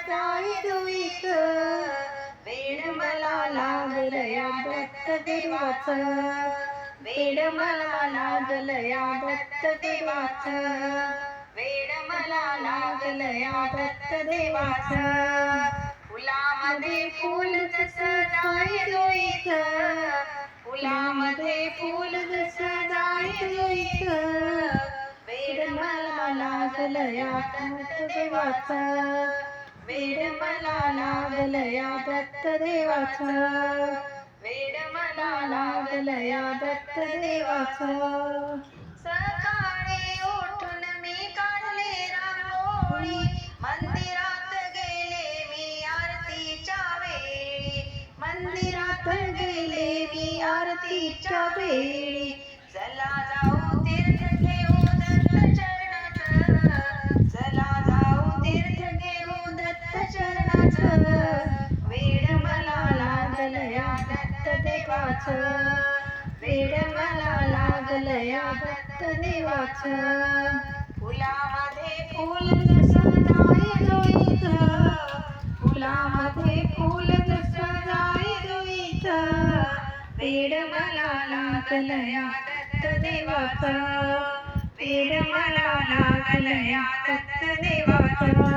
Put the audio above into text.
जाई जुईच वेड मला लागलं या दत्त देवाचं वेड मला लागलं या दत्त देवाचं वेड मला लागलं या दत्त देवाचं फुलामध्ये फूल जसं जाई जुईचं फुलामध्ये फूल जसं जाई जुईचं वेड मला लागलं या दत्त देवाचं वेड मला लागलं या दत्त देवाचं वेड मला लागलं या दत्त देवाचं सकाळी उठून मी काढले रांगोळी मंदिरात गेले मी आरतीच्या वेळी मंदिरात गेले मी आरतीच्या वेळी चला जाऊ तीर्थ घेऊ दत्त चरणाचं चला जाऊ तीर्थ घेऊ दत्त चरणाचं वेड मला लागलं या दत्त देवाचं वेड मला लागलं या दत्त देवाचं फुलामध्ये फूल जसं जाई जुईचं फुलामध्ये फूल जसं जाई जुईचं वेड मला लागलं या दत्त देवाचं वेड मला लागलं या दत्त देवाचं